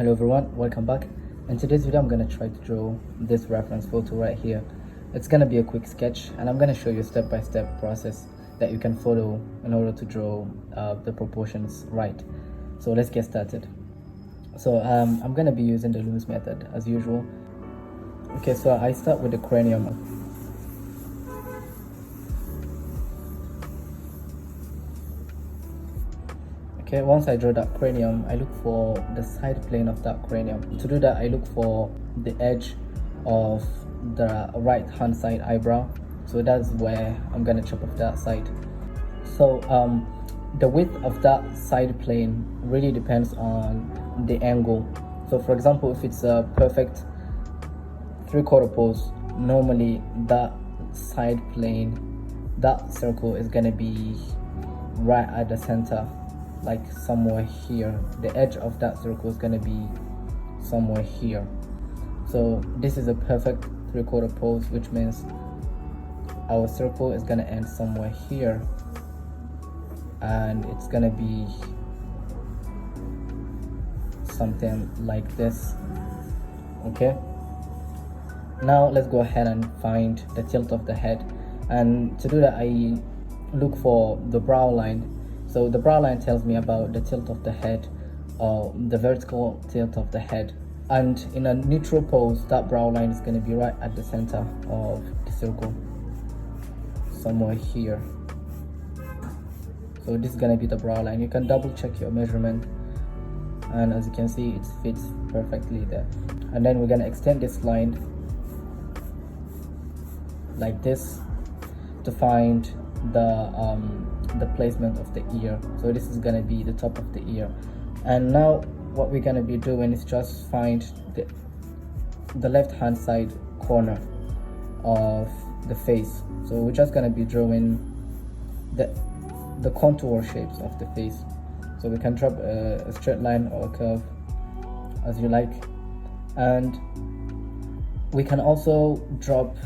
Hello everyone, welcome back. In today's video I'm going to try to draw this reference photo right here. It's going to be a quick sketch and I'm going to show you a step-by-step process that you can follow in order to draw the proportions right. So let's get started. So I'm going to be using the Loomis method as usual. Okay, so I start with the cranium. Okay, once I draw that cranium, I look for the side plane of that cranium. To do that, I look for the edge of the right hand side eyebrow. So that's where I'm gonna chop off that side. So the width of that side plane really depends on the angle. So for example, if it's a perfect 3/4 pose, normally that side plane, that circle is gonna be right at the center, like somewhere here. The edge of that circle is going to be somewhere here. So this is a perfect 3/4 pose, which means our circle is going to end somewhere here and it's going to be something like this. Okay, now let's go ahead and find the tilt of the head, and to do that I look for the brow line. So the brow line tells me about the tilt of the head, or the vertical tilt of the head. And in a neutral pose, that brow line is going to be right at the center of the circle, somewhere here. So this is going to be the brow line. You can double check your measurement, and as you can see, it fits perfectly there. And then we're going to extend this line like this to find the placement of the ear. So this is going to be the top of the ear. And now what we're going to be doing is just find the left hand side corner of the face. So we're just going to be drawing the contour shapes of the face. So we can drop a straight line or a curve as you like, and we can also drop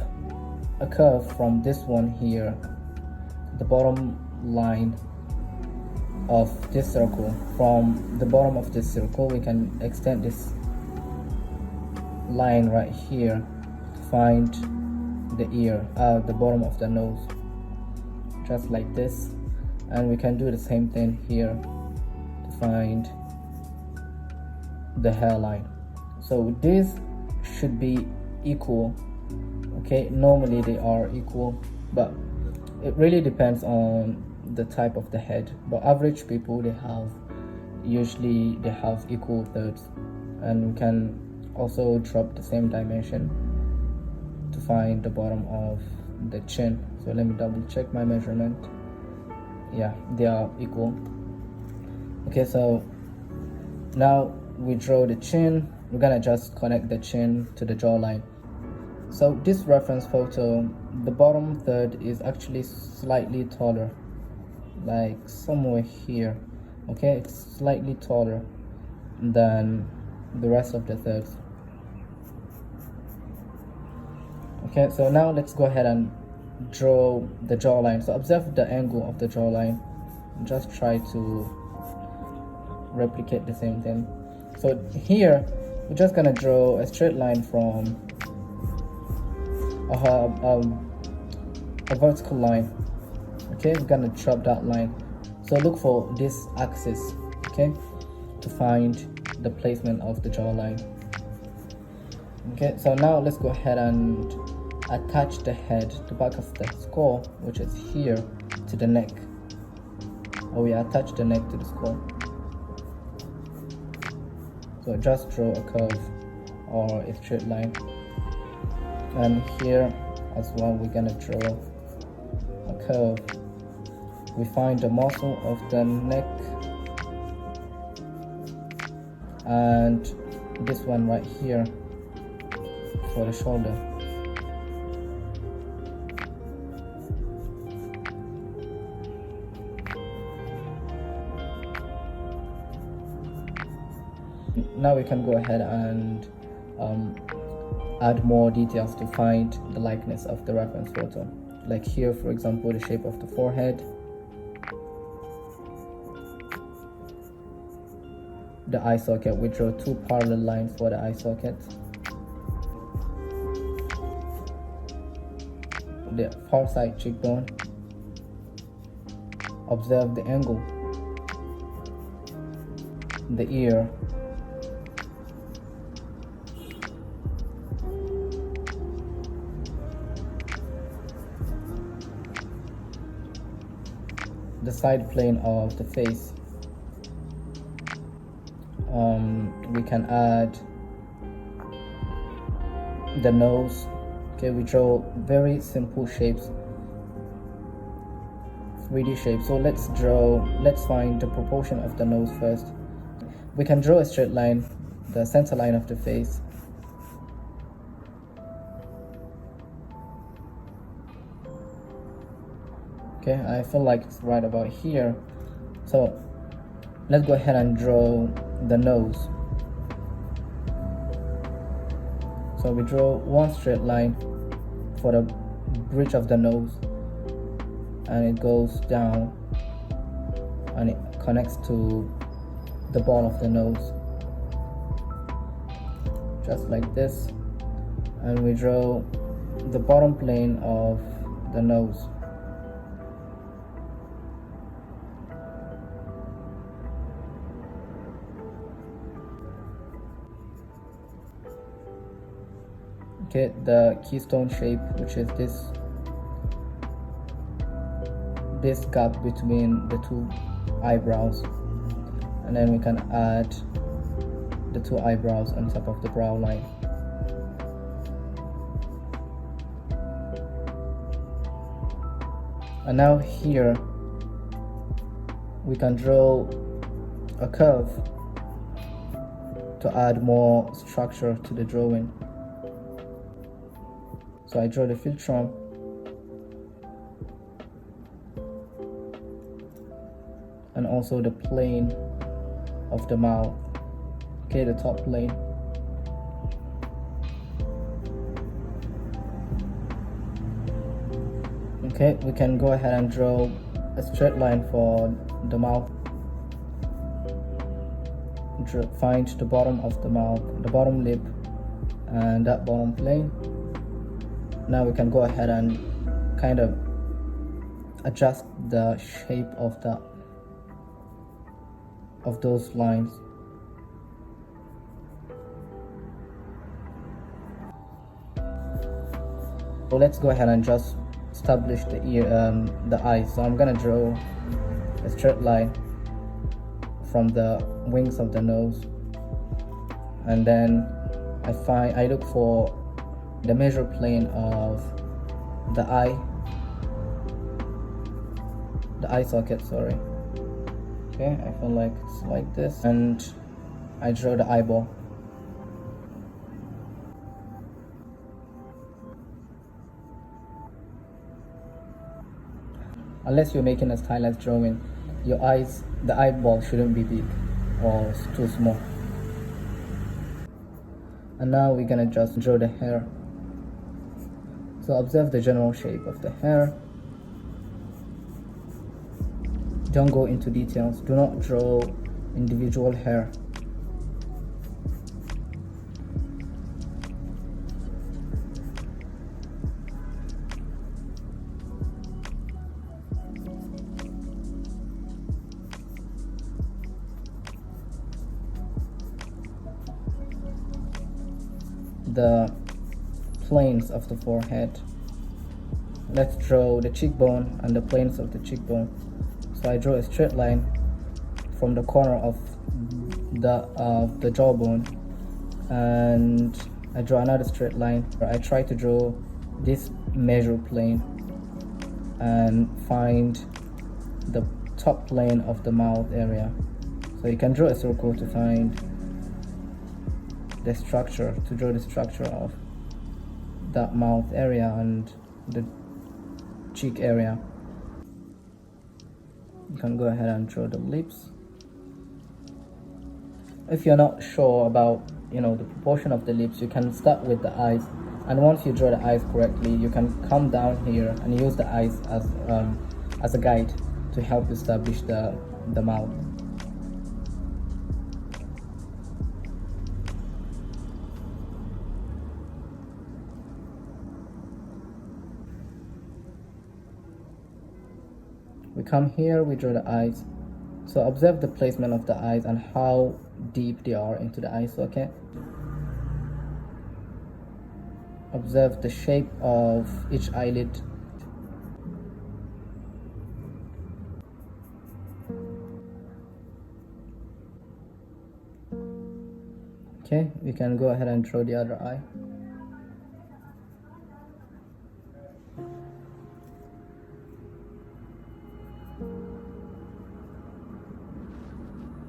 a curve from this one here, the bottom line of this circle. From the bottom of this circle we can extend this line right here to find the ear, the bottom of the nose, just like this. And we can do the same thing here to find the hairline. So these should be equal. Okay, normally they are equal, but it really depends on the type of the head. But average people, they have equal thirds. And we can also drop the same dimension to find the bottom of the chin. So let me double check my measurement. Yeah, they are equal. Okay, so now we draw the chin. We're gonna just connect the chin to the jawline. So this reference photo, the bottom third is actually slightly taller, like somewhere here. Okay, it's slightly taller than the rest of the thirds. Okay, so now let's go ahead and draw the jawline. So observe the angle of the jawline and just try to replicate the same thing. So here we're just gonna draw a straight line from a vertical line. Okay, we're gonna drop that line. So look for this axis, okay, to find the placement of the jawline. Okay, so now let's go ahead and attach the head, the back of the skull, which is here, to the neck. Or we attach the neck to the skull. So just draw a curve or a straight line. And here as well we're gonna draw a curve. We find the muscle of the neck and this one right here for the shoulder. Now we can go ahead and add more details to find the likeness of the reference photo. Like here, for example, the shape of the the eye socket, we draw two parallel lines for the eye socket. The far side cheekbone, observe the angle, the ear, the side plane of the face. We can add the nose. Okay, we draw very simple shapes, 3D shapes. So let's find the proportion of the nose first. We can draw a straight line, the center line of the face. Okay, I feel like it's right about here. So let's go ahead and draw the nose. So we draw one straight line for the bridge of the nose, and it goes down and it connects to the ball of the nose, just like this. And we draw the bottom plane of the nose. Okay, the keystone shape, which is this gap between the two eyebrows, and then we can add the two eyebrows on top of the brow line. And now here we can draw a curve to add more structure to the drawing. So I draw the philtrum, and also the plane of the mouth. Okay, the top plane. Okay, we can go ahead and draw a straight line for the mouth. Find the bottom of the mouth, the bottom lip, and that bottom plane. Now we can go ahead and kind of adjust the shape of those lines. So let's go ahead and just establish the ear, the eyes. So I'm gonna draw a straight line from the wings of the nose, and then I look for the measure plane of the eye socket, sorry. Okay, I feel like it's like this, and I draw the eyeball. Unless you're making a stylized drawing, the eyeball shouldn't be big or too small. And now we're gonna just draw the hair. So observe the general shape of the hair. Don't go into details. Do not draw individual hair. The planes of the forehead. Let's draw the cheekbone and the planes of the cheekbone. So I draw a straight line from the corner of the jawbone, and I draw another straight line. I try to draw this measure plane and find the top plane of the mouth area. So you can draw a circle to find the structure, to draw the structure of that mouth area and the cheek area. You can go ahead and draw the lips. If you're not sure about the proportion of the lips, you can start with the eyes, and once you draw the eyes correctly, you can come down here and use the eyes as a guide to help establish the mouth. come here, we draw the eyes. So observe the placement of the eyes and how deep they are into the eye socket. Observe the shape of each eyelid. Okay, we can go ahead and draw the other eye.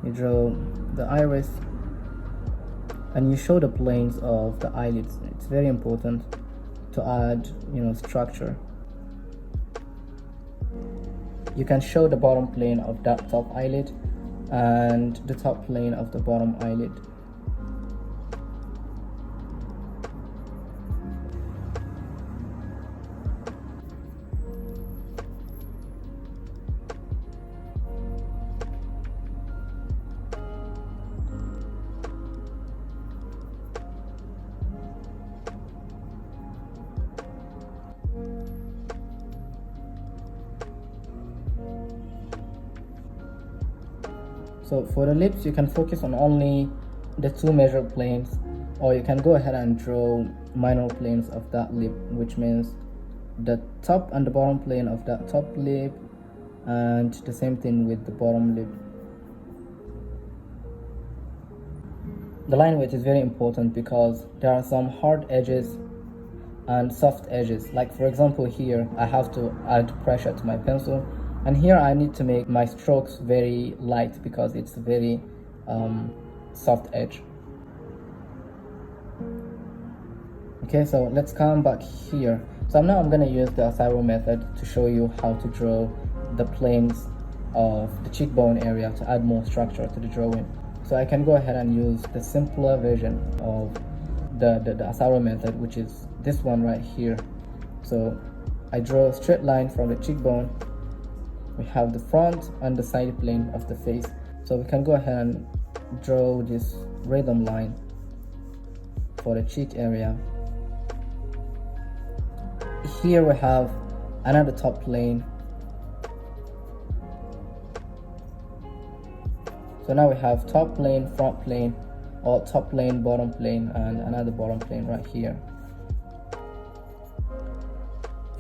You draw the iris and you show the planes of the eyelids. It's very important to add, structure. You can show the bottom plane of that top eyelid and the top plane of the bottom eyelid. So for the lips, you can focus on only the two measure planes, or you can go ahead and draw minor planes of that lip, which means the top and the bottom plane of that top lip, and the same thing with the bottom lip. The line weight is very important because there are some hard edges and soft edges. Like for example, here I have to add pressure to my pencil, and here I need to make my strokes very light because it's a very soft edge. Okay, so let's come back here. So now I'm going to use the Asaro method to show you how to draw the planes of the cheekbone area to add more structure to the drawing. So I can go ahead and use the simpler version of the Asaro method, which is this one right here. So I draw a straight line from the cheekbone. We have the front and the side plane of the face. So we can go ahead and draw this rhythm line for the cheek area. Here we have another top plane. So now we have top plane, front plane, or top plane, bottom plane, and another bottom plane right here.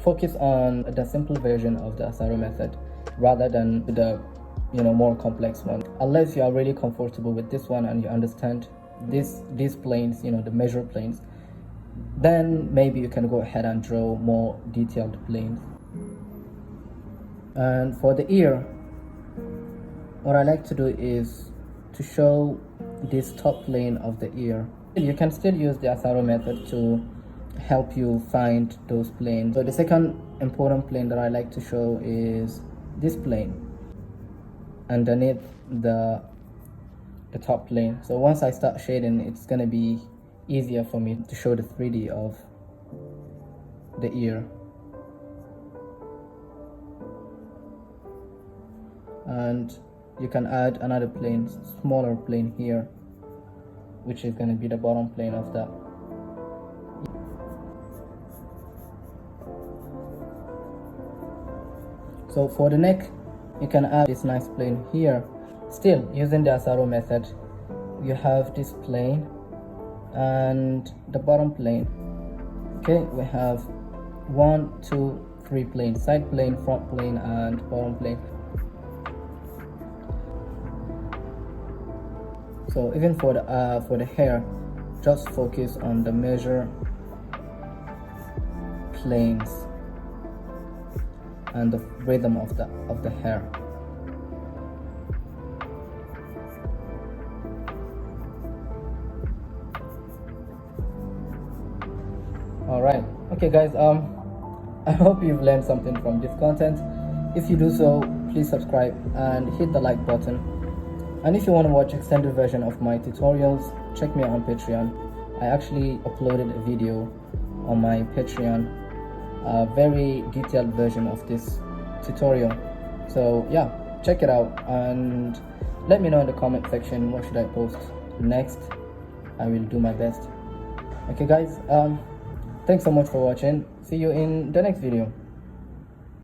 Focus on the simple version of the Asaro method rather than the more complex one. Unless you are really comfortable with this one and you understand these planes, the measure planes, then maybe you can go ahead and draw more detailed planes. And for the ear, what I like to do is to show this top plane of the ear. You can still use the Asaro method to help you find those planes. So the second important plane that I like to show is this plane underneath the top plane. So once I start shading, it's gonna be easier for me to show the 3D of the ear. And you can add another plane, smaller plane here, which is going to be the bottom plane of that. So for the neck, you can add this nice plane here. Still using the Asaro method, you have this plane and the bottom plane. Okay, we have 1, 2, 3 planes: side plane, front plane, and bottom plane. So even for the hair, just focus on the measure planes and the rhythm of the hair. All right, okay guys, I hope you've learned something from this content. If you do so, please subscribe and hit the like button. And if you want to watch extended version of my tutorials, check me out on Patreon. I actually uploaded a video on my Patreon, a very detailed version of this tutorial. So yeah, check it out and let me know in the comment section what should I post next. I will do my best. Okay guys, thanks so much for watching. See you in the next video.